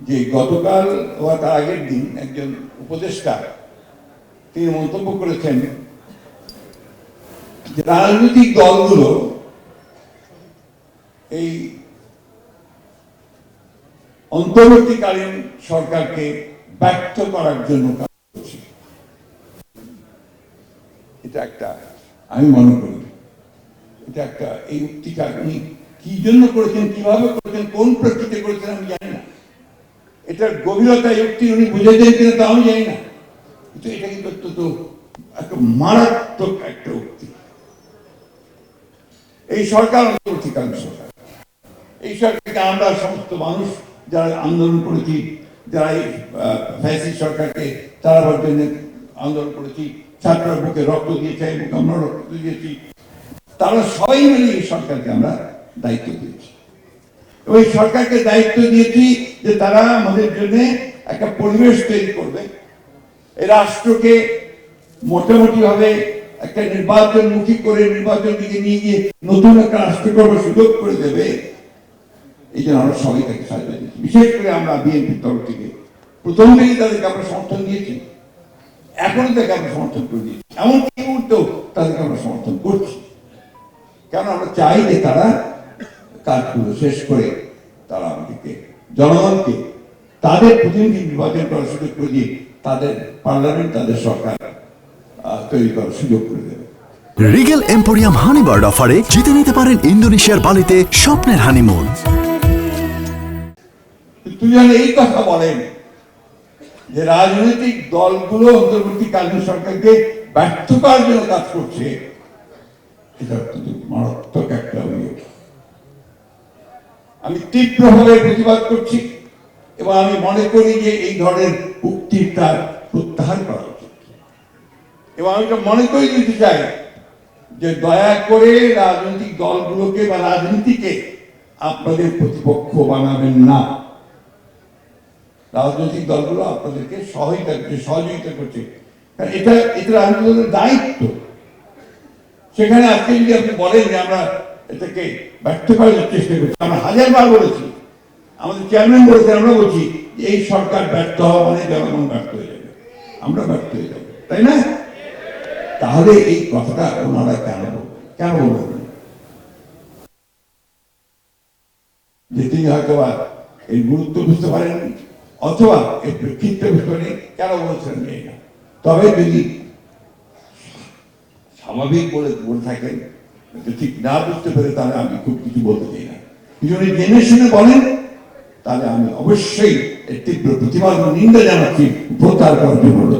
যে গতকাল বা তার আগের দিন একজন উপদেষ্টা তিনি মন্তব্য করেছেন যে রাজনৈতিক দলগুলো এই অন্তর্বর্তীকালীন সরকারকে ব্যর্থ করার জন্য কাজ করছে। এটা একটা, আমি মনে করি এটা একটা, এই উক্তিটা উনি কি জন্য করেছেন, কিভাবে করেছেন, কোন প্রেক্ষিতে করেছেন আমি জানি না। এটার গভীরতা উক্তি উনি বুঝেছেন কিনা তা আমি জানি না, কিন্তু এটা কিন্তু অত্যন্ত একটা মারাত্মক একটা উক্তি। এই সরকার অন্তর্বর্তীকালীন সরকার, এই সরকারকে আমরা সমস্ত মানুষ যারা আন্দোলন করেছি, যারা এই ফ্যাসিস্ট সরকারকে তাড়াবার জন্য আন্দোলন করেছি, ছাত্ররা বুকে রক্ত দিয়েছে এবং আমরা রক্ত দিয়েছি, তারা সবাই মিলে এই সরকারকে আমরা দায়িত্ব দিয়েছি। এবং এই সরকারকে দায়িত্ব দিয়েছি যে তারা আমাদের জন্য একটা পরিবেশ তৈরি করবে, এই রাষ্ট্রকে মোটামুটি ভাবে একটা নির্বাচনমুখী করে নির্বাচন দিকে নিয়ে গিয়ে নতুন একটা রাষ্ট্র করবার সুযোগ করে দেবে। এই জন্য আমরা সবাই তাকে সাহায্য দিয়েছি। বিশেষ করে আমরা বিএনপির তরফ থেকে প্রথম থেকেই তাদেরকে আমরা সমর্থন দিয়েছি, এখনো তাকে আমরা সমর্থন করে দিয়েছি, এমনকি এই মুহূর্তেও তাদেরকে আমরা সমর্থন করছি। কারণ আমরা চাই যে তারা কাজগুলো শেষ করে তারা আমাদেরকে, জনগণকে তাদের প্রতিনিধি নির্বাচন করার সুযোগ করে দিয়ে তাদের পার্লামেন্ট, তাদের সরকার তৈরি করার সুযোগ করে দেবে। রিগেল এম্পোরিয়াম হানিবার্ড অফারে জিতে নিতে পারেন ইন্দোনেশিয়ার বালিতে স্বপ্নের হানিমুন। তুই যেন এই কথা বলেন যে রাজনৈতিক দলগুলো অন্তর্বর্তীকালীন সরকারকে ব্যর্থ করার জন্য কাজ করছে, এটা অত্যন্ত মারাত্মক একটা অভিযোগ। আমি তীব্রভাবে প্রতিবাদ করছি এবং আমি মনে করি যে এই ধরনের উক্তির তার প্রত্যাহার করা উচিত। এবং আমি তো মনে করে দিতে চাই যে দয়া করে রাজনৈতিক দলগুলোকে বা রাজনীতিকে আপনাদের প্রতিপক্ষ বানাবেন না। রাজনৈতিক দলগুলো আপনাদেরকে সহযোগিতা করছে, এটা রাজনৈতিক দলের দায়িত্ব। সেখানে আজকে যদি আপনি বলেন যে আমরা এটাকে ব্যর্থ করার চেষ্টা করছি, আমরা হাজারবার বলেছি, আমাদের চেয়ারম্যান বলেছেন, আমরা বলছি এই সরকার ব্যর্থ হওয়া মানে জনগণ ব্যর্থ হয়ে যাবে, আমরা ব্যর্থ হয়ে যাবো, তাই না? তাহলে এই কথাটা ওনারা কেন বলবেন যে তিনি হয়তো এই গুরুত্ব বুঝতে পারেননি অথবা এর প্রেক্ষিতে বুঝতে পারেন কেন বলছেন না। তবে যদি স্বাভাবিক বলে থাকেন, ঠিক না বুঝতে পেরে, তাহলে আমি খুব কিছু বলতে চাই না। যদি জেনে শুনে বলেন তাহলে আমি অবশ্যই এর তীব্র প্রতিবাদ ও নিন্দা জানাচ্ছি, প্রত্যাহার করার জন্য।